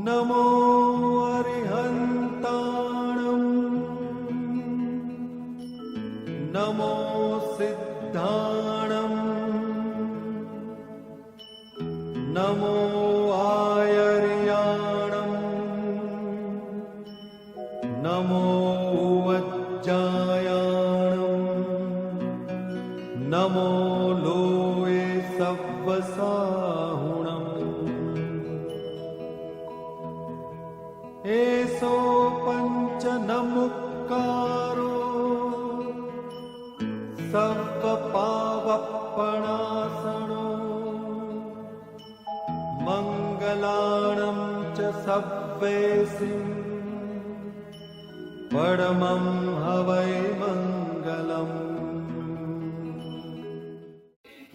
नमो अरिहन्ताणं नमो सिद्धाणं नमो आयर्याणं नमो वज्जायाणं नमो लोये सव्वसाहुणम् एसो पंच नमुक्कारो सर्वपावपणासनो मंगलाणं च सव्वेसिं परमं हवै मंगलम्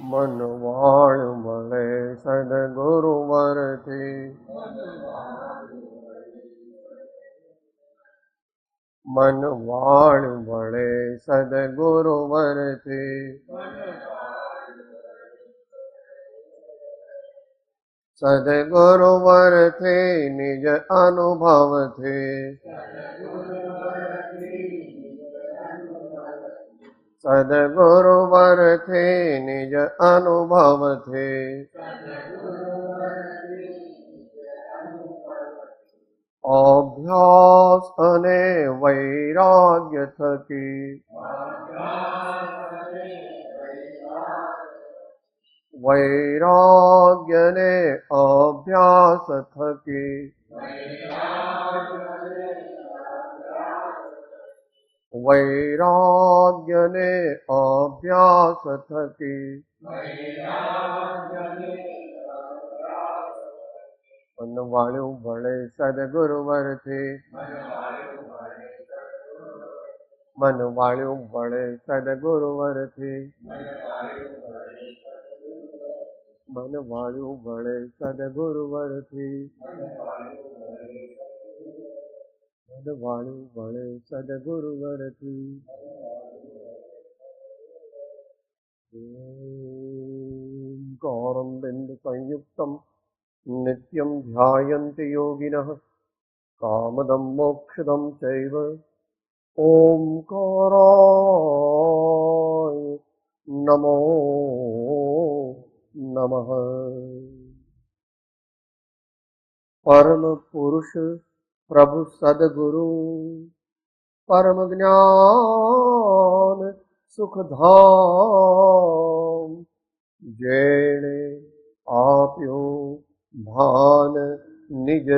મનવાળ મળે સદગુરુ વરથી મનવાળ મળે સદગુરુ વરથી સદગુરુ વરથી નિજ અનુભવથી સદગુરુ વરથી નિજ અનુભવથી અભ્યાસ અને વૈરાગ્ય થકી વૈરાગ્ય ને અભ્યાસ થકી વૈરાગ્ય ને અભ્યાસ થકી મનવાળ્યું ભળે સદગુરુ વરથી મનવાળ્યું ભળે સદગુરુ વરથી મનવાળ્યું ભળે સદગુરુ વરથી મનવાળ્યું ભળે સદગુરુ વરથી ઓંકારં બિંદુ સંયુક્તમ નિત્યમ ધ્યાયન્તિ યોગિનઃ કામદં મોક્ષદં ચૈવ ઓંકારાય નમો નમઃ. પરમ પુરુષ પ્રભુ સદગુરુ પરમ જ્ઞાન સુખધામ જેણે આપ્યો ભાન નિજ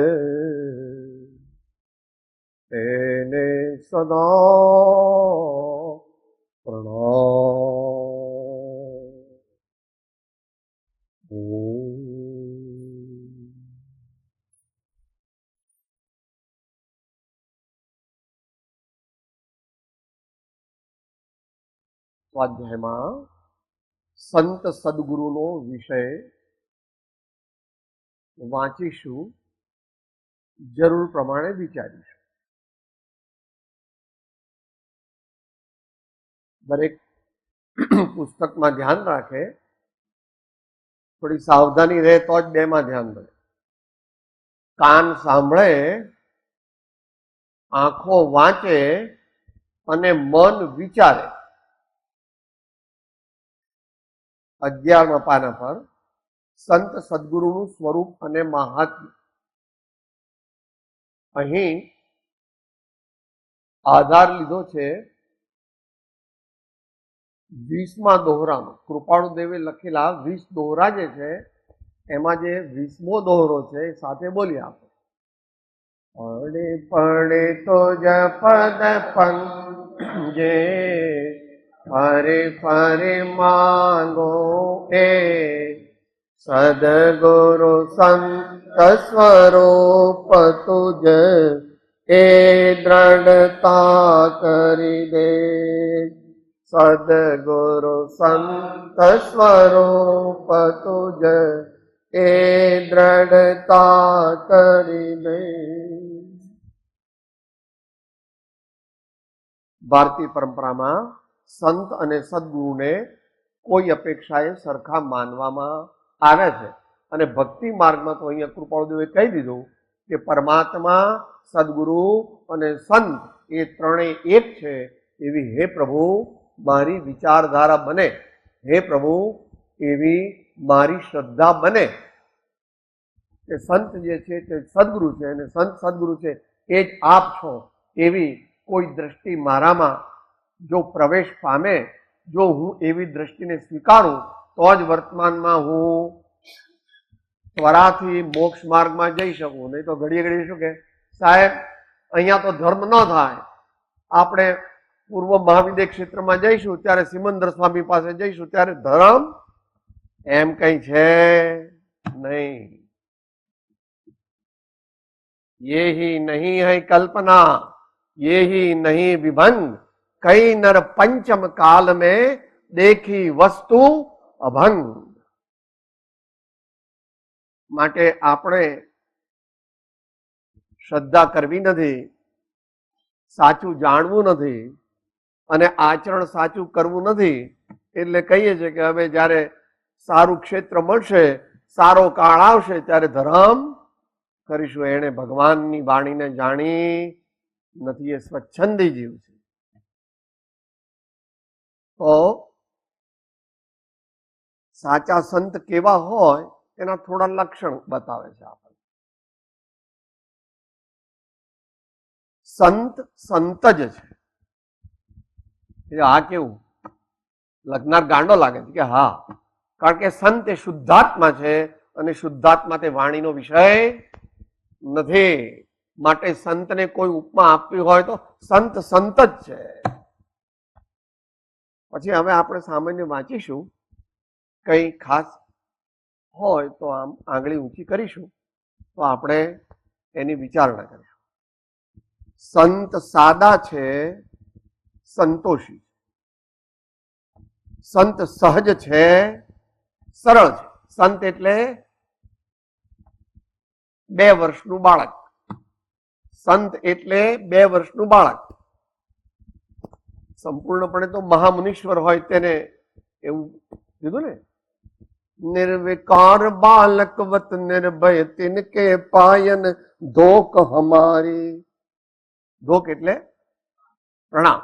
તેને સદા પ્રણામ. સ્વાધ્યાયમાં સંત સદગુરુનો વિષય વાંચીશું, જરૂર પ્રમાણે વિચારીશું. દરેક પુસ્તકમાં ધ્યાન રાખે, થોડી સાવધાની રહે તો જ બેમાં ધ્યાન રહે. કાન સાંભળે, આંખો વાંચે અને મન વિચારે. 11મા પાના પર સંત સદગુરુનું સ્વરૂપ અને મહાત્મ્ય. અહીં આધાર લીધો છે 20મા દોહરાનો. કૃપાળુદેવે લખેલા 20 દોહરા જે છે એમાં જે 20મો દોહરો છે એ સાથે બોલી આપો. પડે પડે તો જપદ પંજે ફરે ફરે માંગો એ સદગુરુ સંત સ્વરૂપ તુજ એ દ્રઢતા કરી દે. સદગુરુ સંત સ્વરૂપ તુજ એ દ્રઢતા કરી દે. ભારતીય પરંપરામાં સંત અને સદગુરુને કોઈ અપેક્ષાએ સરખા માનવામાં આવે છે. અને ભક્તિ માર્ગમાં તો અહીંયા કૃપાળુદેવે કહી દીધું કે પરમાત્મા, સદગુરુ અને સંત એ ત્રણેય એક છે એવી હે પ્રભુ મારી વિચારધારા બને, હે પ્રભુ એવી મારી શ્રદ્ધા બને કે સંત જે છે તે સદગુરુ છે અને સંત સદગુરુ છે એ જ આપ છો એવી કોઈ દ્રષ્ટિ મારામાં જો પ્રવેશ પામે, જો હું એવી દ્રષ્ટિને સ્વીકારું તો જ વર્તમાનમાં હું ત્વરાથી મોક્ષ માર્ગમાં જઈ શકું. નહીં તો ઘડીએ ઘડીએ શું કે સાહેબ અહીંયા તો ધર્મ ન થાય, આપણે પૂર્વ મહાવિદ્ય ક્ષેત્રમાં જઈશું ત્યારે સિમંદર સ્વામી પાસે જઈશું ત્યારે ધર્મ એમ કઈ છે નહીં. ये ही नहीं है कल्पना, ये ही नहीं विभंग, कई नर पंचम काल में देखी वस्तु अभंग. માટે આપણે શ્રદ્ધા કરવી નથી, સાચું જાણવું નથી અને આચરણ સાચું કરવું નથી. એટલે કહીએ છીએ કે હવે જ્યારે સારું ક્ષેત્ર મળશે, સારો કાળ આવશે ત્યારે ધર્મ કરીશું. એને ભગવાનની વાણીને જાણી નથી, એ સ્વચ્છંદી જીવ છે. તો સાચા સંત કેવા હોય એના થોડા લક્ષણ બતાવે છે આપણને. સંત સંત જ છે. આ કેવું લગ્નાર ગાંડો લાગે છે કે હા, કારણ કે સંત એ શુદ્ધાત્મા છે અને શુદ્ધાત્મા તે વાણીનો વિષય નથી. માટે સંતને કોઈ ઉપમા આપવી હોય તો સંત સંત જ છે. પછી હવે આપણે સામાન્ય વાંચીશું, કઈ ખાસ હોય તો આમ આંગળી ઊંચી કરીશું તો આપણે એની વિચારણા કરીશું. સંત સાદા છે, સંતોષી. સંત સહજ છે, સરળ છે. સંત એટલે 2 વર્ષનું બાળક. સંત એટલે 2 વર્ષનું બાળક. સંપૂર્ણપણે તો મહામુનીશ્વર હોય તેને એવું કીધું ને, निर्विकार बालकवत निर्भय तिनके पायन धोक हमारी. ધોક એટલે પ્રણામ.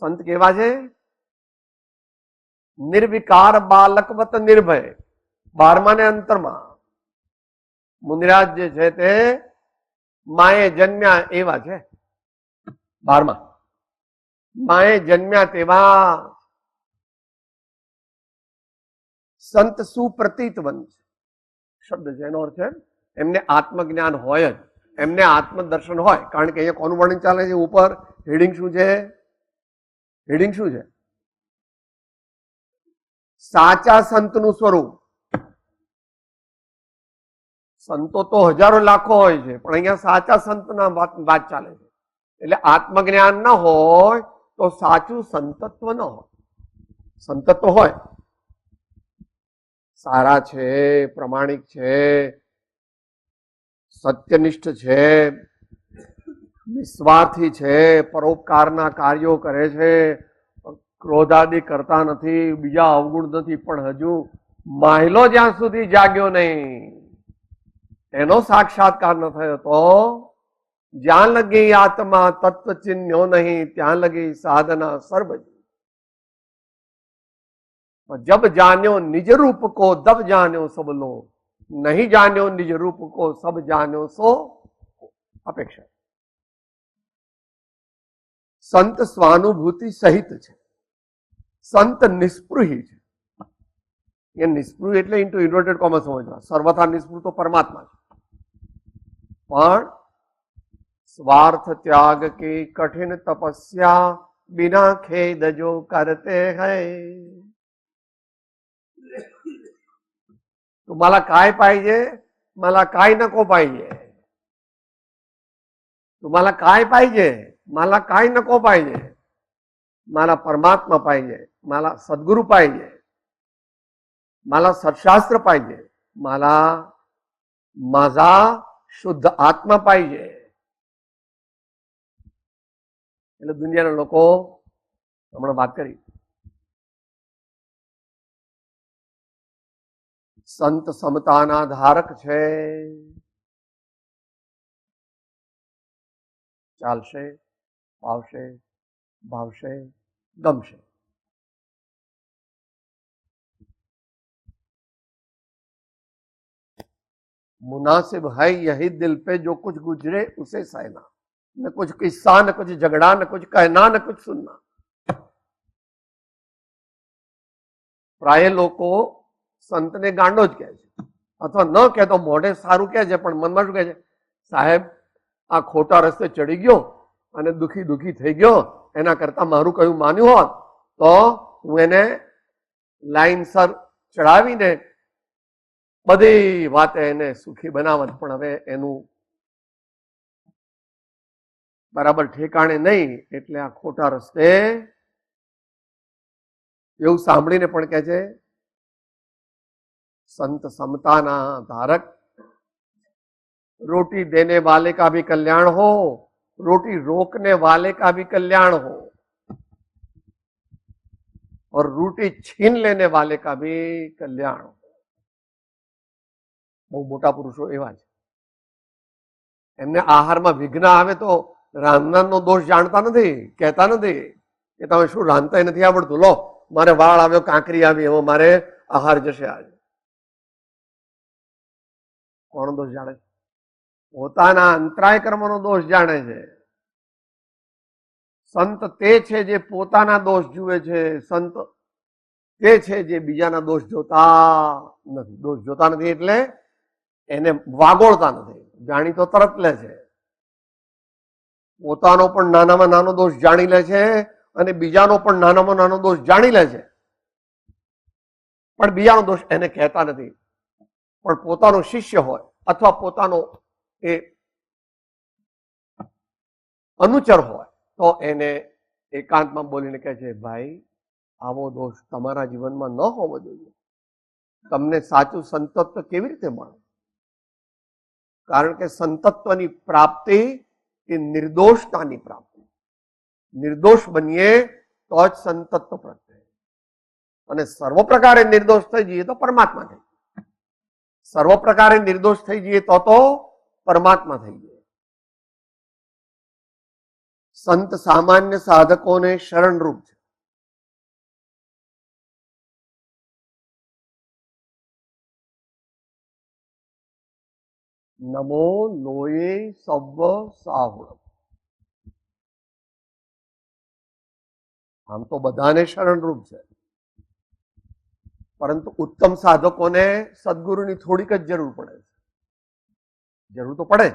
સંત કેવા છે? નિર્વિકાર બાલકવત નિર્ભય. 12મા ને અંતરમાં મુનિરાજ જે છે તે માએ જન્મ્યા એવા છે. 12મા માએ જન્મ્યા તેવા. સંત સુપ્રતીતવંત શબ્દ છે, એનો અર્થ છે એમને આત્મજ્ઞાન હોય જ, એમને આત્મદર્શન હોય. કારણ કે અહીંયા કોનું વર્ણન ચાલે છે? ઉપર હેડિંગ શું છે? હેડિંગ શું છે? સાચા સંતનું સ્વરૂપ. સંતો તો હજારો લાખો હોય છે, પણ અહીંયા સાચા સંતના વાત ચાલે છે. એટલે આત્મજ્ઞાન ન હોય તો સાચું સંતત્વ ન હોય. સંતત્વ હોય, સારા છે, પ્રમાણિક છે, સત્યનિષ્ઠ છે, નિસ્વાર્થી છે, પરોપકારના કાર્યો કરે છે, ક્રોધાદિ કરતા નથી, બીજા અવગુણ નથી, પણ હજુ માહિલો જ્યાં સુધી જાગ્યો નહીં, એનો સાક્ષાત્કાર ન થયો તો જ્યાં લગી આત્મા તત્વ ચિહ્ન્યો નહીં ત્યાં લગી સાધના સર્વ. जब जान्यो निज रूप को तब जान्यो सब लोग, नहीं जान्यो निज रूप को सब जान्यो सो अपेक्षा. संत स्वानुभूति सहित છે. સંત નિસ્પૃહી છે. એ નિસ્પૃહ એટલે ઇન્ટુ ઇન્વર્ટેડ કોમા સમજવા. સર્વથા નિસ્પૃહ તો પરમાત્મા છે, પણ स्वार्थ त्याग की कठिन तपस्या बिना खेद जो करते हैं. तुम्हाला काय पाहिजे? मला काय नको पाहिजे. तुम्हाला काय पाहिजे? मला काय नको पाहिजे. मला परमात्मा पाहिजे, मला सद्गुरु पाहिजे, मला सत्शास्त्र पाहिजे, मला माझा शुद्ध आत्मा पाहिजे. એટલે દુનિયાના લોકો હમણાં વાત કરી, સંત સમતાના ધારક છે. ચાલશે, આવશે, ભાવશે, ગમશે. मुनासिब है यही दिल पे जो कुछ गुजरे उसे सहना. न कुछ किस्सा, न कुछ झगड़ा, न कुछ कहना, न कुछ सुनना. પ્રાય લોકો સંતને ગાંડો જ કહે છે, અથવા ન કહેતો મોઢે સારું કહે છે, પણ મનમાં શું કહે છે? સાહેબ, આ ખોટા રસ્તે ચડી ગયો અને દુખી થઈ ગયો, એના કરતા મારું કયું માન્યું હોત તો હું એને લાઈનસર ચડાવીને બધી વાતે એને સુખી બનાવત, પણ હવે એનું બરાબર ઠેકાણે નહીં, એટલે આ ખોટા રસ્તે. એવું સાંભળીને પણ કહે છે સંત સમતાના ધારક. रोटी देने वाले का भी कल्याण हो, रोटी रोकने वाले का भी कल्याण हो, और रोटी छीन लेने वाले का भी कल्याण हो. બહુ મોટા પુરુષો એવા છે. એમને આહારમાં વિઘ્ન આવે તો રાંધનારનો દોષ જાણતા નથી, કહેતા નથી કે તમે શું રાંધતા નથી આવડતું, લો મારે વાળ આવ્યો, કાંકરી આવી, એવો મારે આહાર જશે આજે. કોણ દોષ જાણે? પોતાના અંતરાય કર્મનો દોષ જાણે છે. સંત તે છે જે પોતાના દોષ જુએ છે, સંત તે છે જે બીજાના દોષ જોતા નથી. દોષ જોતા નથી એટલે એને વાગોળતા નથી, જાણી તો તરત લે છે. પોતાનો પણ નાનામાં નાનો દોષ જાણી લે છે અને બીજાનો પણ નાનામાં નાનો દોષ જાણી લે છે, પણ બીજાનો દોષ એને કહેતા નથી. પણ પોતાનો શિષ્ય હોય અથવા પોતાનો એ અનુચર હોય તો એને એકાંતમાં બોલીને કહે છે, ભાઈ આવો દોષ તમારા જીવનમાં ન હોવો જોઈએ. તમને સાચું સંતત્વ કેવી રીતે મળે? કારણ કે સંતત્વની પ્રાપ્તિ એ નિર્દોષતાની પ્રાપ્તિ. નિર્દોષ બનીએ તો જ સંતત્વ પ્રગટે. અને સર્વ પ્રકારે નિર્દોષ થઈ જઈએ તો પરમાત્મા થઈ. સર્વ પ્રકારે નિર્દોષ થઈ જઈએ તો પરમાત્મા થઈ જઈએ. સંત સામાન્ય સાધકોને શરણરૂપ છે. નમો લોયે સવ્વ સાહુળ. આમ તો બધાને શરણરૂપ છે, પરંતુ ઉત્તમ સાધકોને સદગુરુની થોડીક જ જરૂર પડે છે. જરૂર તો પડે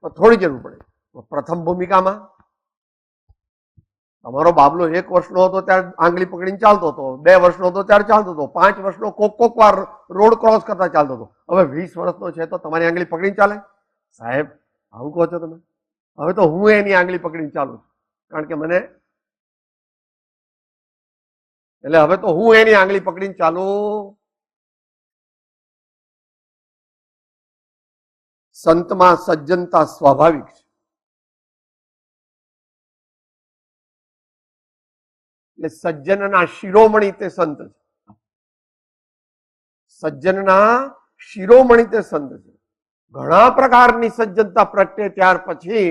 પણ થોડી જરૂર પડે. પ્રથમ ભૂમિકામાં તમારો બાબલો 1 વર્ષનો હતો ત્યારે આંગળી પકડીને ચાલતો હતો, 2 વર્ષનો હતો ત્યારે ચાલતો હતો, 5 વર્ષનો કોક વાર રોડ ક્રોસ કરતા ચાલતો હતો. હવે 20 વર્ષનો છે તો તમારી આંગળી પકડીને ચાલે? સાહેબ આવું કહો છો તમે? હવે તો હું એની આંગળી પકડીને ચાલું છું, કારણ કે મને, એટલે હવે તો હું એની આંગળી પકડીને ચાલું. સંતમાં સજ્જનતા સ્વાભાવિક છે. એટલે સજ્જનના શિરોમણી તે સંત છે. સજ્જનના શિરોમણી તે સંત છે. ઘણા પ્રકારની સજ્જનતા પ્રગટે ત્યાર પછી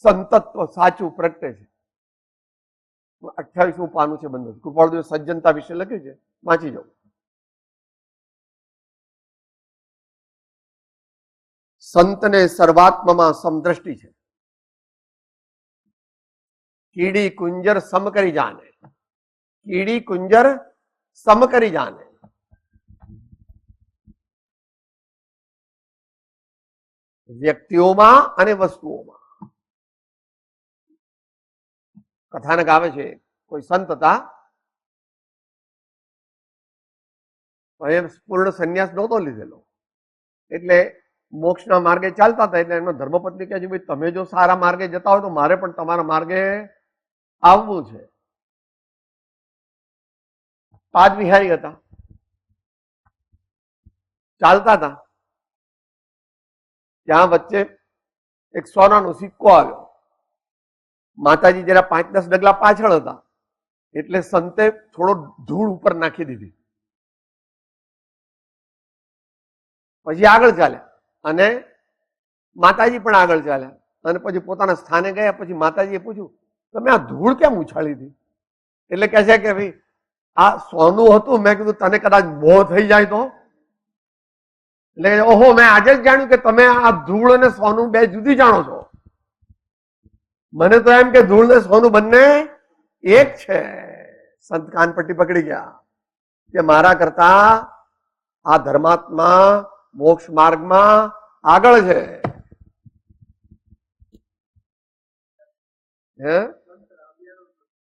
સંતત્વ સાચું પ્રગટે છે. 28મું પાનું છે બંધ. કૃપાળુ સજ્જનતા વિશે લખ્યું છે, વાંચી જાઓ. સંતને સર્વાત્મમાં સમદ્રષ્ટિ છે. કીડી કુંજર સમ કરી જાને. કીડી કુંજર સમ કરી જાને. વ્યક્તિઓમાં અને વસ્તુઓમાં. કથાનક આવે છે, કોઈ સંત હતા, પૂર્ણ સંન્યાસ નહોતો લીધેલો, એટલે મોક્ષના માર્ગે ચાલતા હતા. એટલે એમનો ધર્મપત્ની કહે છે, ભાઈ તમે જો સારા માર્ગે જતા હોય તો મારે પણ તમારા માર્ગે આવવું છે. પાદ વિહારી હતા, ચાલતા હતા, ત્યાં વચ્ચે એક સોનાનો સિક્કો આવ્યો. માતાજી જરા 5-10 ડગલા પાછળ હતા, એટલે સંતે થોડો ધૂળ ઉપર નાખી દીધી પછી આગળ ચાલ્યા અને માતાજી પણ આગળ ચાલ્યા અને પછી પોતાના સ્થાને ગયા. પછી માતાજીએ પૂછ્યું, તમે આ ધૂળ કેમ ઉછાળી હતી? એટલે કહે છે કે ભાઈ આ સોનું હતું. મેં કીધું તને કદાચ મોહ થઈ જાય તો? એટલે ઓહો, મેં આજે જ જાણ્યું કે તમે આ ધૂળ અને સોનું બે જુદી જાણો છો. મને તો એમ કે ધૂળ ને સોનું બંને એક છે. સંત કાનપટ્ટી પકડી ગયા કે મારા કરતા આ ધર્માત્મા મોક્ષ માર્ગમાં આગળ છે. હે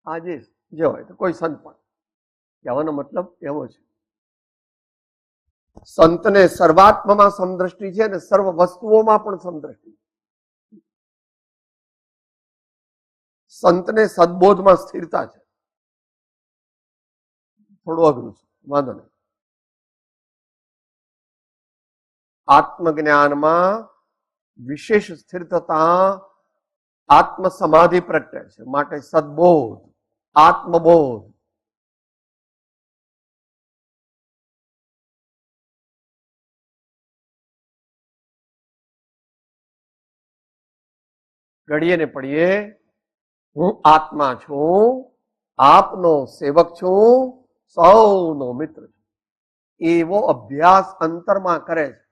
આજે જે હોય તો કોઈ સંત પણ કહેવાનો મતલબ એવો છે. સંતને સર્વાત્મામાં સમદ્રષ્ટિ છે અને સર્વ વસ્તુઓમાં પણ સમદ્રષ્ટિ. સંતને સદબોધમાં સ્થિરતા છે. થોડું અઘરું છે, વાંધો નહીં. આત્મજ્ઞાનમાં વિશેષ સ્થિરતા આત્મ સમાધિ પ્રગટે છે. માટે સદબોધ, આત્મબોધ. ઘડીએ ને પડીએ હું આત્મા છું, આપનો સેવક છું, સૌનો મિત્ર છું. એવો અભ્યાસ અંતરમાં કરે છે.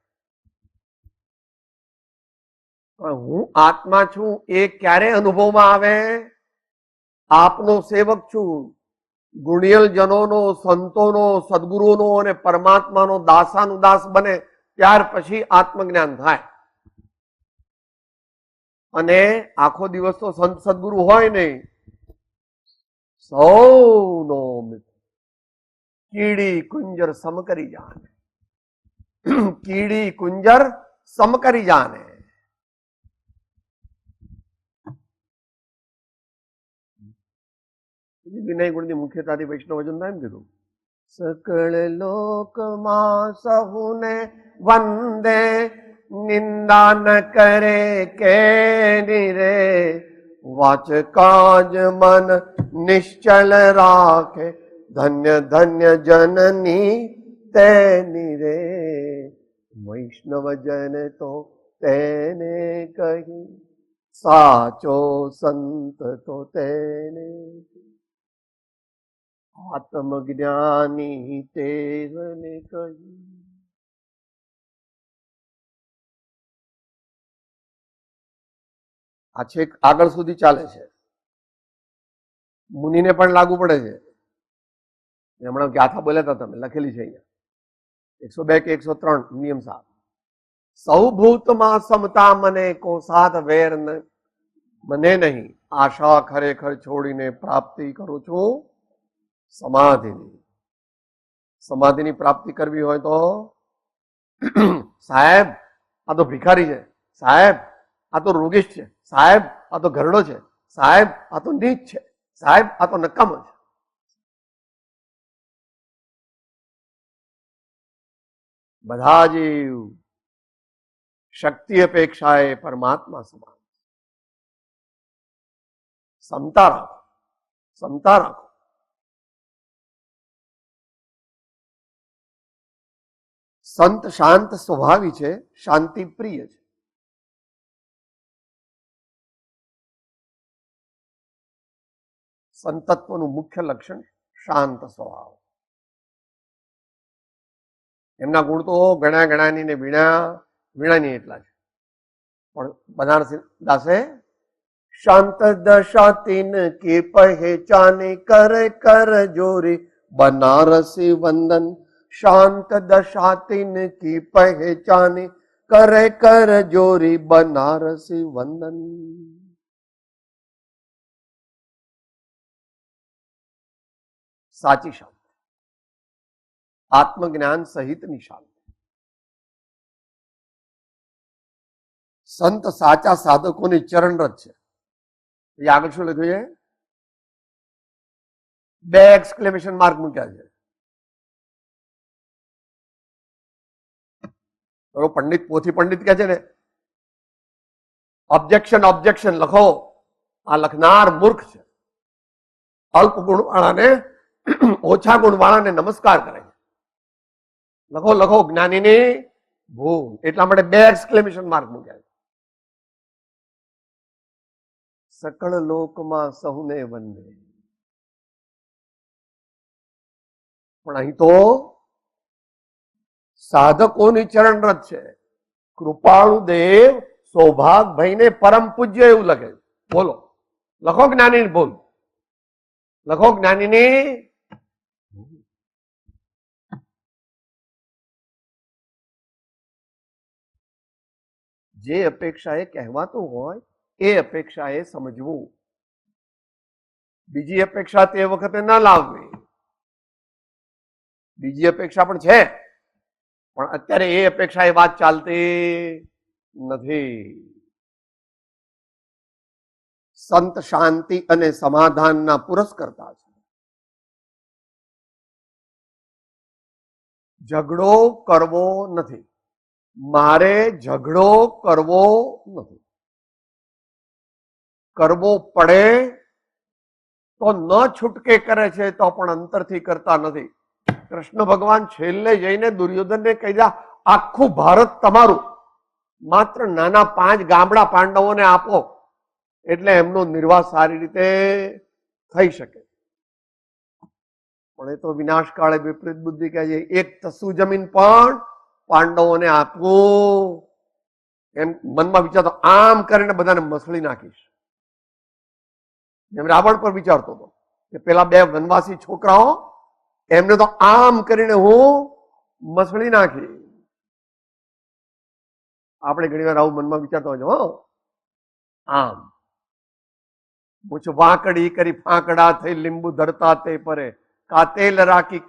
હું આત્મા છું એ ક્યારે અનુભવમાં આવે? આપનો સેવક છું, ગુણિયલ જનોનો, સંતોનો, સદગુરુનો અને પરમાત્માનો દાસાનુદાસ બને ત્યાર પછી આત્મજ્ઞાન થાય. અને આખો દિવસ તો સંત સદગુરુ હોય નહીં. સૌનો મિત્ર. કીડી કુંજર સમ કરી જાને. કીડી કુંજર સમ કરી જાને. વિનય ગુણની મુખ્યતાથી વૈષ્ણવ વજન થાય એમ કીધું. સકળ લોકમાં સહુને વંદે, નિંદા ન કરે કે નિરે, વાચ કાજ મન નિશ્ચલ રાખે, ધન્ય ધન્ય જનની તેની રે. વૈષ્ણવ જન તો તેને કહી, સાચો સંત તો તેને. આત્મજ્ઞાની તેને કહી. આ છેક આગળ સુધી ચાલે છે. મુનિને પણ લાગુ પડે છે. હમણાં ગાથા બોલ્યા હતા તમે, લખેલી છે અહીંયા 102 કે 103 નિયમ 7. સૌ ભૂતમાં સમતા મને કો સાથ વેર મને નહીં, આશા ખરેખર છોડીને પ્રાપ્તિ કરું છું સમાધિની. સમાધિની પ્રાપ્તિ કરવી હોય તો સાહેબ આ તો ભિખારી છે, સાહેબ આ તો રોગીશ છે, સાહેબ આ તો ઘરડો છે, સાહેબ આ તો નીચ છે, સાહેબ આ તો નકામો છે. બધા જીવ શક્તિ અપેક્ષાએ પરમાત્મા સમાન. સમતા રાખો, સમતા રાખો. સંત શાંત સ્વભાવી છે, શાંતિ પ્રિય છે. સંતત્વનું મુખ્ય લક્ષણ શાંત સ્વભાવ. એમના ગુણ તો ગણાની ને વીણાની એટલા છે. પણ બનારસી દાસે શાંત દશા તીન કી પહેચાને, કર કર જોરી બનારસી વંદન. શાંત દશા તીન કી પહેચાને, કરે કર જોરી બનારસી વંદન. સાચી શાંતિ, આત્મજ્ઞાન સહિતની શાંતિ. સંત સાચા સાધકોની ચરણરત છે. એ આગળ શું લખ્યું છે? 2 એક્સક્લેમેશન માર્ક મૂક્યા છે. પંડિત પોથી પંડિત કે છે ને, ઓબ્જેક્શન ઓબ્જેક્શન લખો. આ લખનાર મૂર્ખ છે. અલ્પ ગુણ વાળાને, ઓછા ગુણ વાળાને નમસ્કાર કરે છે. લખો લખો, જ્ઞાનીની ભૂલ. એટલા માટે 2 એક્સક્લેમેશન માર્ક મૂક્યા છે. સકળ લોકમાં સહુને વંદે. પણ અહીં તો સાધકોની ચરણ રથ છે. કૃપાળુ દેવ સૌભાગભાઈને પરમ પૂજ્ય એવું લખે. બોલો, લખો જ્ઞાનીની ભૂલ, લખો જ્ઞાનીની. જે અપેક્ષા એ કહેવાતું હોય એ અપેક્ષા એ સમજવું, બીજી અપેક્ષા તે વખતે ના લાવવી. બીજી અપેક્ષા પણ છે, પણ અત્યારે એ અપેક્ષા એ વાત ચાલતી નથી. સંત શાંતિ અને સમાધાનના પુરસ્કર્તા છે. ઝઘડો કરવો નથી. મારે ઝઘડો કરવો નથી. કરવો પડે તો ન છૂટકે કરે છે, તો પણ અંતરથી કરતા નથી. કૃષ્ણ ભગવાન છેલ્લે જઈને દુર્યોધનને કહી દે, આખું ભારત તમારું, માત્ર નાના 5 ગામડા પાંડવોને આપો એટલે એમનો નિર્વાહ સારી રીતે થઈ શકે. પણ એ તો વિનાશ કાળે વિપરીત બુદ્ધિ કહે છે, એક તસુ જમીન પણ પાંડવોને આપવું. એમ મનમાં વિચારતો, આમ કરીને બધાને મસળી નાખીશ. એમ રાવણ પર વિચારતો હતો કે પેલા 2 વનવાસી છોકરાઓ, એમને તો આમ કરીને હું મસળી નાખી. આપણે ઘણી વાર આવું મનમાં વિચારતો હોય છે. આમ મૂછ વાંકડી કરી ફાંકડા થઈ લીંબુ ધરતા તે પરે, કાતેલ રાખી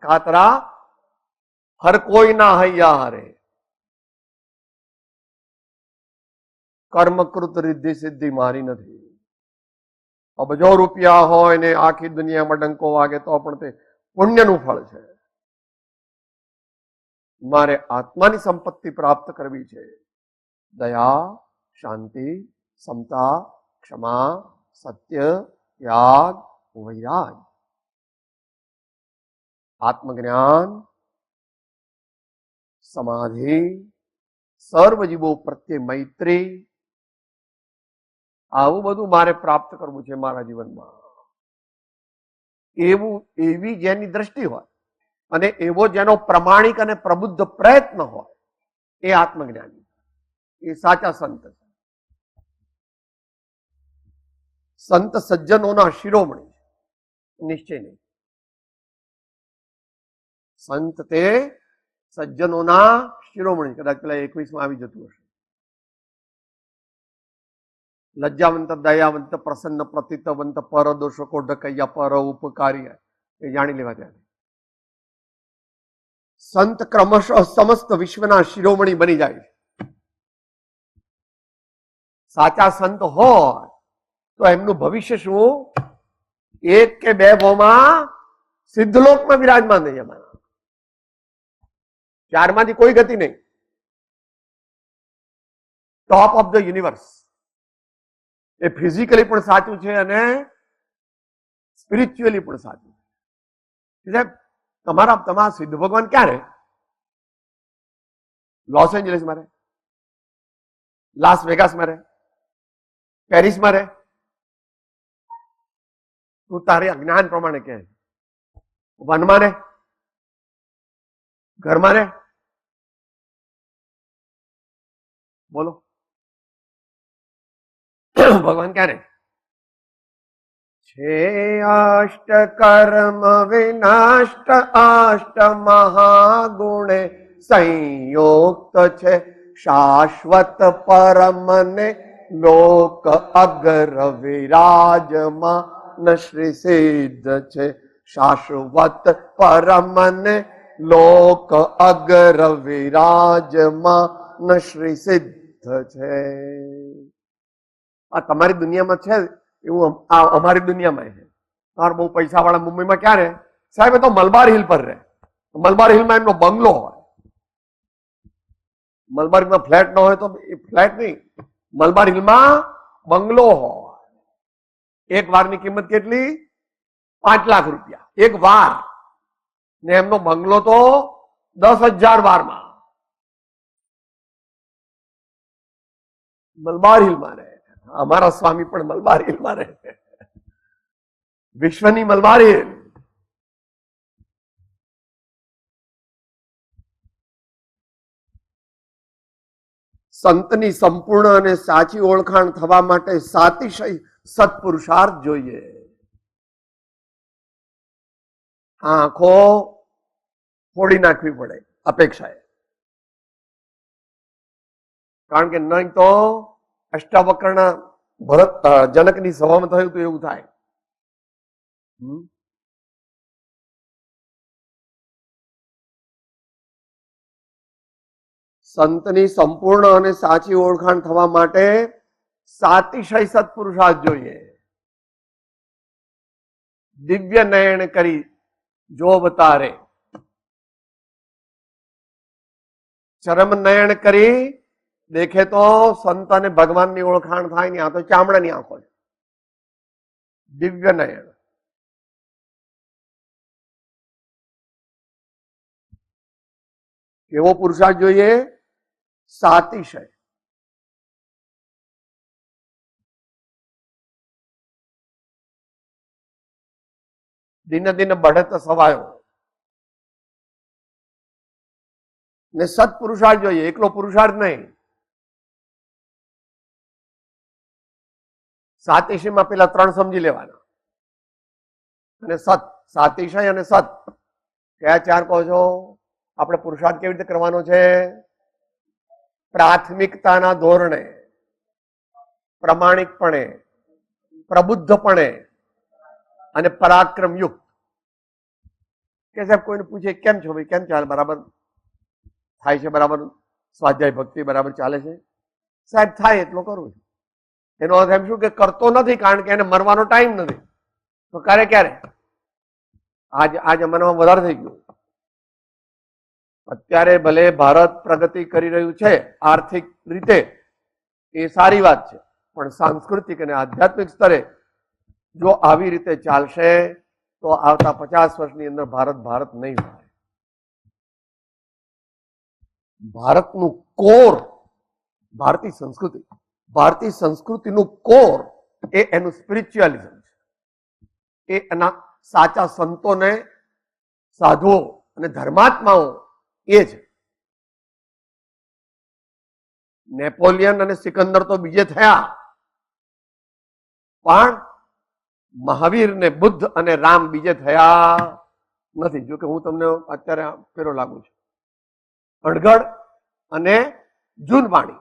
કાતરા હર કોઈ ના હૈયા હારે. કર્મકૃત રિદ્ધિ સિદ્ધિ મારી નથી. અબજો રૂપિયા હોય ને આખી દુનિયામાં ડંકો વાગે તો પણ તે પુણ્યનું ફળ છે. મારે આત્માની સંપત્તિ પ્રાપ્ત કરવી છે. દયા, શાંતિ, સમતા, ક્ષમા, સત્ય, ત્યાગ, વૈરાગ, આત્મજ્ઞાન, સમાધિ, સર્વજીવો પ્રત્યે મૈત્રી, આવું બધું મારે પ્રાપ્ત કરવું છે મારા જીવનમાં. એવી જેની દ્રષ્ટિ હોય અને એવો જેનો પ્રમાણિક અને પ્રબુદ્ધ પ્રયત્ન હોય, એ આત્મજ્ઞાની, એ સાચા સંત છે. સંત સજ્જનોના શિરોમણી નિશ્ચય નહીં. સંત તે સજ્જનોના શિરોમણી. કદાચ પેલા 21માં આવી જતું હશે. લજ્જાવંત, દયાવંત, પ્રસન્ન, પ્રતિતવંત, પર દોષકો ઢકૈયા, પર ઉપકારી, એ જાણી લેવા ત્યાં. સંત ક્રમશઃ સમસ્ત વિશ્વના શિરોમણી બની જાય. સાચા સંત હોય તો એમનું ભવિષ્ય શું? 1 કે 2 ભોમાં સિદ્ધલોકમાં વિરાજમાન થઈ જવાના. 4 માંથી કોઈ ગતિ નહીં. Top of the universe. A physically પણ સાચું છે અને સ્પિરિચ્યુઅલી પણ સાચું છે. તમારા સિદ્ધ ભગવાન ક્યાં રહે? લોસ એન્જલિસમાં રહે, લાસ વેગાસમાં રહે, પેરિસમાં રહે? તું તારી અજ્ઞાન પ્રમાણે કહે. વનમાં રહે, ઘરમાં રહે? બોલો, ભગવાન ક્યાં રહે છે? અષ્ટ કર્મ વિનાષ્ટ અષ્ટ મહાગુણે સંયુક્ત છે. શાશ્વત પરમને લોક અગ્ર વિરાજમાન શ્રી સિદ્ધ છે. શાશ્વત પરમને લોક અગ્ર વિરાજમાન શ્રી સિદ્ધ છે. આ તમારી દુનિયામાં છે એવું અમારી દુનિયામાં છે. તમારે બહુ પૈસા વાળા મુંબઈમાં ક્યાં રહે? સાહેબ એ તો મલબાર હિલ પર રહે. મલબાર હિલમાં એમનો બંગલો હોય. મલબાર હિલમાં ફ્લેટ ન હોય તો એ ફ્લેટ નહીં, મલબાર હિલમાં બંગલો હોય. 1 વારની કિંમત કેટલી? 5 લાખ રૂપિયા 1 વાર. ને એમનો બંગલો તો 10,000 વારમાં. મલબાર હિલમાં રહે. અમારા સ્વામી પણ મલબાર હિલમાં રહે, વિશ્વની મલબાર હિલ. સંતની સંપૂર્ણ અને સાચી ઓળખાણ થવા માટે સાતિશય સત્પુરુષાર્થ જોઈએ. આંખો ફોડી નાખવી પડે અપેક્ષાએ, કારણ કે નહીં તો અષ્ટાવક્રના ભરત જનકની સભામાં થયું તો એવું થાય. સંતની સંપૂર્ણ અને સાચી ઓળખાણ થવા માટે સાતિશય સત્પુરુષાર્થ જોઈએ. દિવ્ય નયન કરી જો બતારે, ચરમ નયન કરી દેખે તો સંત અને ભગવાનની ઓળખાણ થાય ને. આ તો ચામડાની આંખો છે. દિવ્ય નયન. કેવો પુરુષાર્થ જોઈએ? સાતિશય. દિને દિને બઢત સવાયો. ને સત્પુરુષાર્થ જોઈએ, એકલો પુરુષાર્થ નહીં. સાતિશયમાં પેલા ત્રણ સમજી લેવાના, અને સત, સાતિશય અને સત. કયા ચાર કહો છો? આપણે પુરુષાર્થ કેવી રીતે કરવાનો છે? પ્રાથમિકતાના ધોરણે, પ્રમાણિકપણે, પ્રબુદ્ધપણે અને પરાક્રમ યુક્ત. કે સાહેબ કોઈને પૂછે કેમ છો ભાઈ, કેમ ચાલે? બરાબર થાય છે? બરાબર સ્વાધ્યાય ભક્તિ બરાબર ચાલે છે? સાહેબ થાય એટલો કરું છું. એનો અર્થ એમ શું કે કરતો નથી, કારણ કે એને મરવાનો ટાઈમ નથી. તો ક્યારે ક્યારે? આ જમાનામાં વધારે થઈ ગયું. અત્યારે ભલે ભારત પ્રગતિ કરી રહ્યું છે આર્થિક રીતે, એ સારી વાત છે, પણ સાંસ્કૃતિક અને આધ્યાત્મિક સ્તરે જો આવી રીતે ચાલશે તો આવતા 50 વર્ષની અંદર ભારત નહીં થાય. ભારતનું કોર ભારતીય સંસ્કૃતિનું કોર એ એનું સ્પિરિચ્યુઅલિઝમ છે. એ એના સાચા સંતોને, સાધુઓ અને ધર્માત્માઓ એ છે. નેપોલિયન અને સિકંદર તો બીજે થયા, પણ મહાવીર ને બુદ્ધ અને રામ બીજે થયા નથી. જો કે હું તમને અત્યારે ફેરો લાગુ છું. અણઘડ અને જૂનવાણી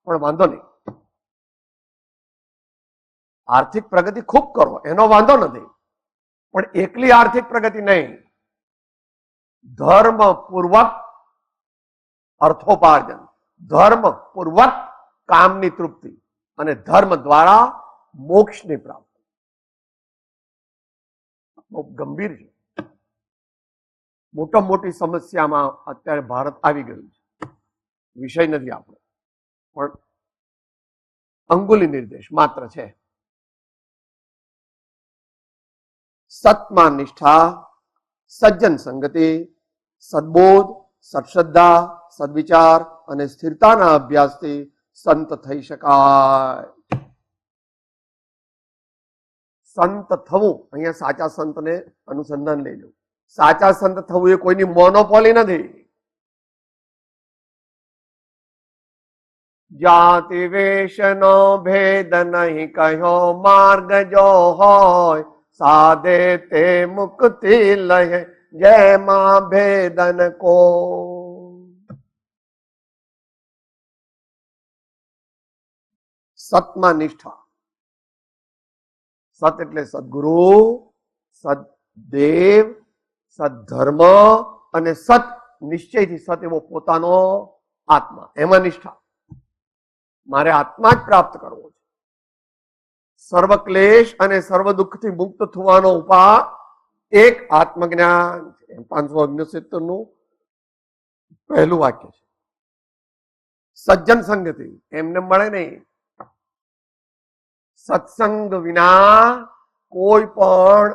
પણ વાંધો નહીં. આર્થિક પ્રગતિ ખૂબ કરો એનો વાંધો નથી, પણ એકલી આર્થિક પ્રગતિ નહીં, ધર્મપૂર્વક અર્થોપાર્જન, ધર્મપૂર્વક કામની તૃપ્તિ અને ધર્મ દ્વારા મોક્ષની પ્રાપ્તિ. બહુ ગંભીર છે. મોટી સમસ્યામાં અત્યારે ભારત આવી ગયું છે. વિષય નથી આપણો, પણ અંગુલી નિર્દેશ માત્ર છે. સતમાં નિષ્ઠા, સજ્જન સંગતિ, સદબોધ, સત્શ્રદ્ધા, સદવિચાર અને સ્થિરતાના અભ્યાસથી સંત થઈ શકાય. સંત થવું, અહીંયા સાચા સંતને અનુસંધાન લેજો. સાચા સંત થવું એ કોઈની મોનોપોલી નથી. જાતિ વેશનો ભેદ નહીં કહ્યો, માર્ગ જો હોય સાધે તે મુક્તિ લહે, જેમાં ભેદન કો. સતમાં નિષ્ઠા. સત એટલે સદગુરુ, સદદેવ, સદધર્મ અને સત નિશ્ચયથી સત એવો પોતાનો આત્મા, એમાં નિષ્ઠા. મારે આત્મા જ પ્રાપ્ત કરવો છે. સર્વ ક્લેશ અને સર્વ દુઃખથી મુક્ત થવાનો ઉપાય એક આત્મજ્ઞાન છે. 569 નું પહેલું વાક્ય છે. સજ્જન સંગતિ એમને મળે નહીં. સત્સંગ વિના કોઈ પણ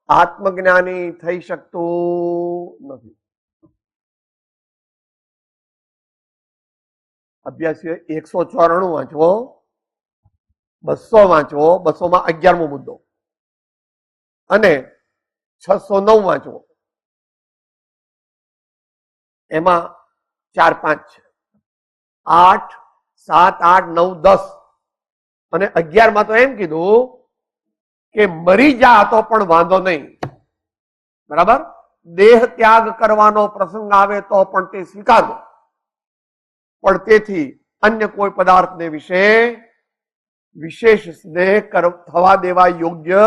આત્મજ્ઞાની થઈ શકતું નથી. અભ્યાસીએ 194 વાંચવો. 200 વાંચવો, 200 માં 11મો મુદ્દો, અને 609 વાંચવો, એમાં 4 5 છે, 8 7 8 9 10, અને 11માં તો એમ કીધું કે મરી જા તો પણ વાંધો નહીં, બરાબર, દેહ ત્યાગ કરવાનો પ્રસંગ આવે તો પણ તે સ્વીકારવો, પણ તેથી અન્ય કોઈ પદાર્થને વિશે વિશેષ સ્નેહ થવા દેવા યોગ્ય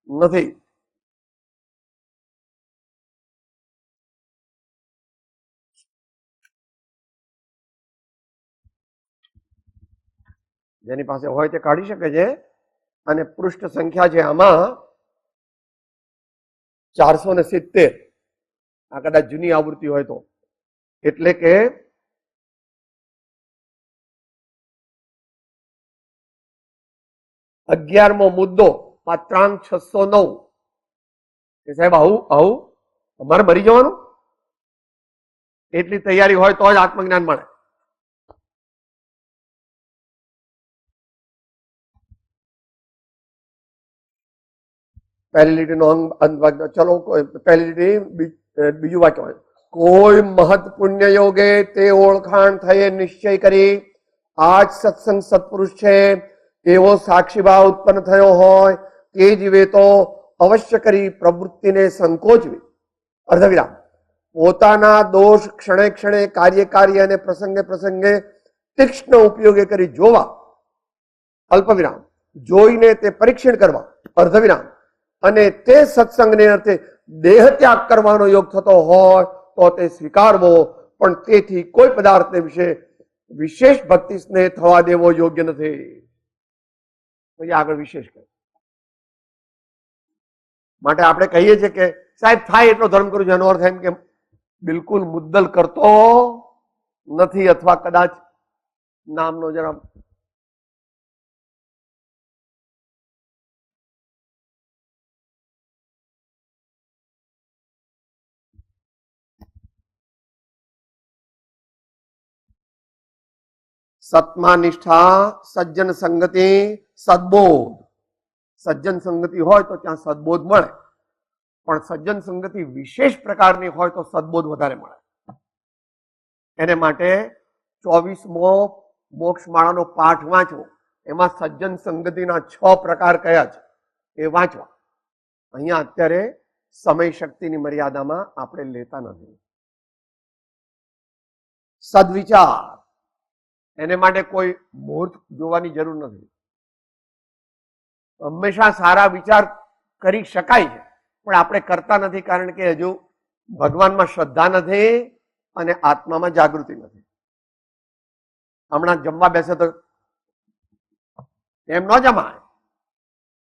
નથી. જેની પાસે હોય તે કાઢી શકે છે. અને પૃષ્ઠ સંખ્યા છે આમાં 470, આ કદાચ જૂની આવૃત્તિ હોય તો, એટલે કે 11મો મુદ્દો પાત્રાંક 609. કે સાહેબ આવું અમારે મરી જવાનું, એટલી તૈયારી હોય તો જ આત્મજ્ઞાન મળે. પહેલી લીટીનો અંત, ચલો પહેલી લીટી બીજું વાક્ય હોય, કોઈ મહત પુણ્ય યોગે તે ઓળખાણ થયે નિશ્ચય કરી આ જ સત્સંગ સત્પુરુષ છે એવો સાક્ષી ભાવ ઉત્પન્ન થયો હોય તે જીવે તો અવશ્ય કરી પ્રવૃત્તિને સંકોચવી. અર્ધવિરામ. પોતાના દોષ ક્ષણે ક્ષણે કાર્યકારી અને પ્રસંગે પ્રસંગે તીક્ષ્ણ ઉપયોગે કરી જોવા. અલ્પવિરામ. જોઈને તે પરીક્ષણ કરવા. અર્ધવિરામ. અને તે સત્સંગને અર્થે દેહ ત્યાગ કરવાનો યોગ થતો હોય તો તે સ્વીકારવો, પણ તેથી કોઈ પદાર્થને વિશે વિશેષ ભક્તિ સ્નેહ થવા દેવો યોગ્ય નથી. પછી આગળ વિશેષ કહે. માટે આપણે કહીએ છીએ કે સાહેબ થાય એટલો ધર્મ કરું છું, એનો અર્થ એમ કે બિલકુલ મુદ્દલ કરતો નથી, અથવા કદાચ નામનો જરા સત્મા નિષ્ઠા, સજ્જન સંગતિ, સદબોધ. સજ્જન સંગતિ હોય તો ત્યાં સદબોધ મળે, પણ સજ્જન સંગતિ વિશેષ પ્રકારની હોય તો સદબોધ વધારે મળે. એને માટે 24મો મોક્ષમાળાનો પાઠ વાંચવો, એમાં સજ્જન સંગતિના 6 પ્રકાર કયા છે એ વાંચવા. અહીંયા અત્યારે સમય શક્તિની મર્યાદામાં આપણે લેતા નથી. સદવિચાર, એને માટે કોઈ મુહૂર્ત જોવાની જરૂર નથી. હંમેશા સારા વિચાર કરી શકાય છે, પણ આપણે કરતા નથી, કારણ કે હજુ ભગવાનમાં શ્રદ્ધા નથી અને આત્મામાં જાગૃતિ નથી. હમણાં જમવા બેસે તો એમ ન જમાય,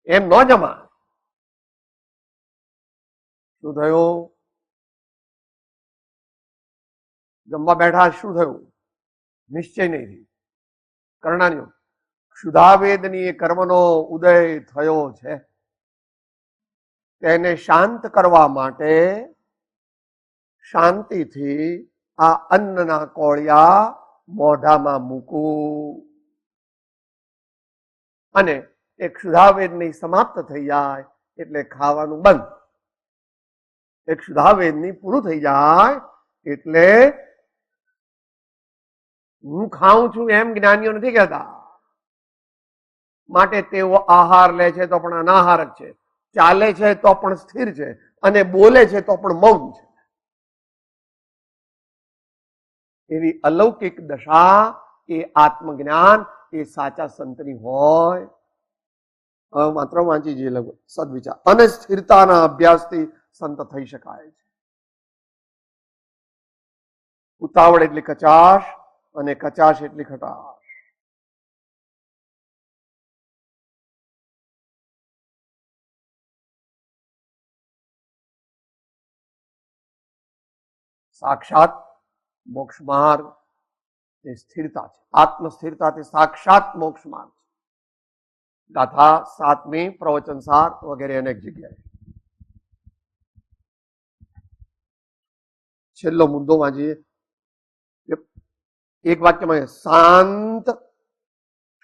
એમ ન જમાય. શું થયું? જમવા બેઠા શું થયું? નિશ્ચય નહીં. કર્ણાન્યો ક્ષુધાવેદની એ કર્મનો ઉદય થયો છે, તેને શાંત કરવા માટે શાંતિથી આ અન્નના કોળિયા મોઢામાં મૂકવું, અને એ ક્ષુધાવેદની સમાપ્ત થઈ જાય એટલે ખાવાનું બંધ. એ ક્ષુધાવેદની પૂરું થઈ જાય એટલે હું ખાઉં છું એમ જ્ઞાનીઓ નથી કહેતા. માટે તેઓ આહાર લે છે તો પણ અનાહારક છે, ચાલે છે તો પણ સ્થિર છે, અને બોલે છે તો પણ મૌન છે. એવી અલૌકિક દશા એ આત્મજ્ઞાન એ સાચા સંતની હોય. માત્ર વાંચી જઈએ લગભગ. સદવિચાર અને સ્થિરતાના અભ્યાસથી સંત થઈ શકાય છે. ઉતાવળ એટલી કચાશ અને કચાશ એટલી ખટાશ. સાક્ષાત મોક્ષ માર્ગ એ સ્થિરતા છે. આત્મ સ્થિરતા તે સાક્ષાત મોક્ષ માર્ગ છે. ગાથા 7મી, પ્રવચન સાર વગેરે અનેક જગ્યાએ. છેલ્લો મુદ્દો વાંચીએ. એક વાક્યમાં શાંત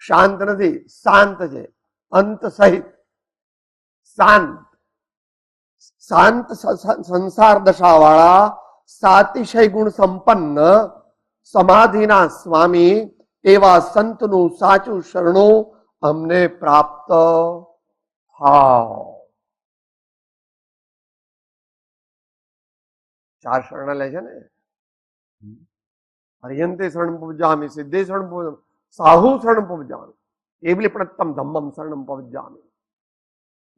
શાંત નથી, શાંત છે, અંત સહિત શાંત. શાંત સંસાર દશાવાળા સાતિશય ગુણ સંપન્ન સમાધિના સ્વામી એવા સંતનું સાચું શરણું અમને પ્રાપ્ત થાવ. 4 શરણ લે છે ને. હરિયંતે શરણ પૂજામી, સિદ્ધે શરણ પૂજામી, સાહુ શરણ પૂજામી, એબલી પ્રત્તમ ધમ્મમ શરણ પૂજામી.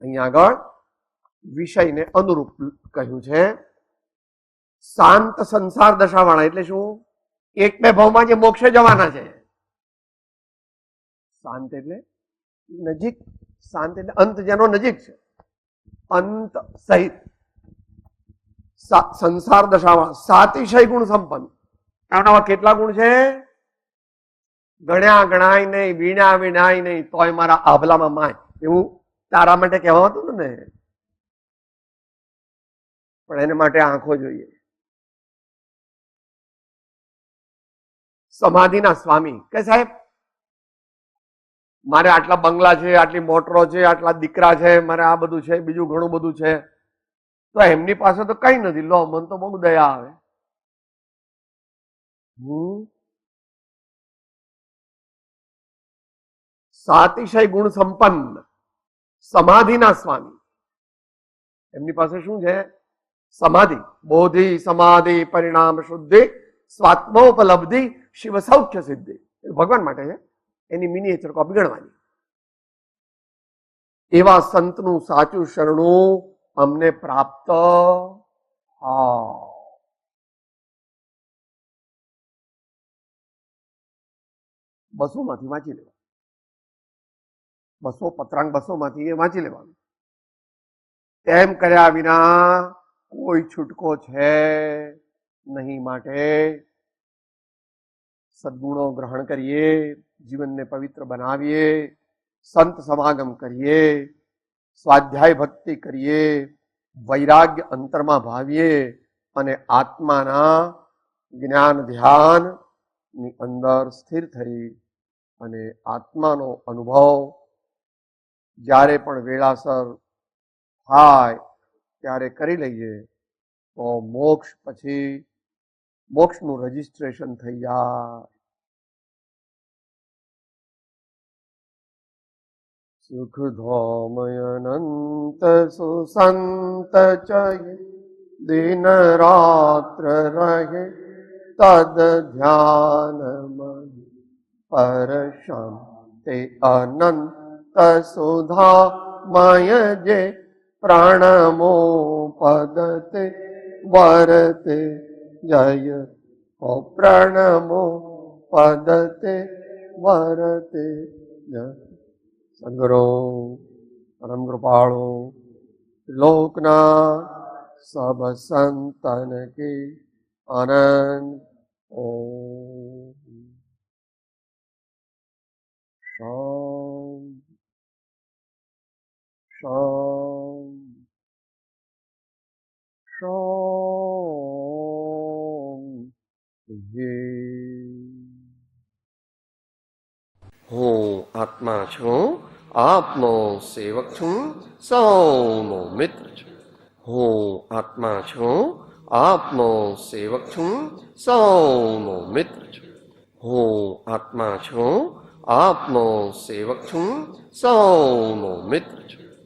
અહીંયા આગળ વિષયને અનુરૂપ કહ્યું છે. શાંત સંસાર દશાવાળા એટલે શું? 1-2 ભાવમાં જે મોક્ષે જવાના છે. શાંત એટલે નજીક, શાંત એટલે અંત જેનો નજીક છે, અંત સહિત સંસાર દશાવાળા સાતિશય ગુણ સંપન્ન. આનામાં કેટલા ગુણ છે? ગણ્યા ગણાય નહીં, વીણ્યા વીણાય નહીં, તોય મારા આભલામાં માય, એવું તારા માટે કહેવાતું ને. પણ એને માટે આંખો જોઈએ. સમાધિના સ્વામી કે સાહેબ મારે આટલા બંગલા છે, આટલી મોટરો છે, આટલા દીકરા છે, મારે આ બધું છે, બીજું ઘણું બધું છે, તો એમની પાસે તો કઈ નથી. લો, મને તો બહુ દયા આવે. સાતિશય ગુણ સંપન્ન સમાધિના સ્વામી, એમની પાસે શું છે? સમાધિ, બોધિ, સમાધિ, પરિણામ શુદ્ધિ, સ્વાત્મોપલબ્ધિ, શિવ સૌખ્ય સિદ્ધિ. ભગવાન માટે છે, એની મિનિએચર કોપી ગણવાની. એવા સંતનું સાચું શરણું અમને પ્રાપ્ત. 200 માંથી વાંચી લેવાનું. 200 પત્રાંગ 200 માંથી એ વાંચી લેવાનું. તેમ કર્યા વિના કોઈ છૂટકો છે નહીં. માટે સદગુણો ગ્રહણ કરીએ, જીવનને પવિત્ર બનાવીએ, સંત સમાગમ કરીએ, સ્વાધ્યાય ભક્તિ કરીએ, વૈરાગ્ય અંતરમાં ભાવીએ અને આત્માના જ્ઞાન ધ્યાન ની અંદર સ્થિર થઈ અને આત્માનો અનુભવ જ્યારે પણ વેળાસર થાય ત્યારે કરી લઈએ તો મોક્ષ પછી મોક્ષનું રજીસ્ટ્રેશન થઈ જાય. સુખ ધોમયનંત સુસંત ચય દિન રાત્ર રહે તદ ધ્યાન પર શાંતિ અનંત સુધામય જે પ્રાણમો પદતે વરતે જય ઓ પ્રાણમો પદતે વરતે જય. સદગુરુ પરમ કૃપાળુ લોકના સબ સંતન કી આનંદ. ઓમ શાંતિ શાંતિ. હું આત્મા છું, આપનો સેવક છું, સૌનો મિત્ર છું. હું આત્મા છું, આપનો સેવક છું, સૌનો મિત્ર છું. હું આત્મા છું, આપનો સેવક છું, સૌનો મિત્ર છું.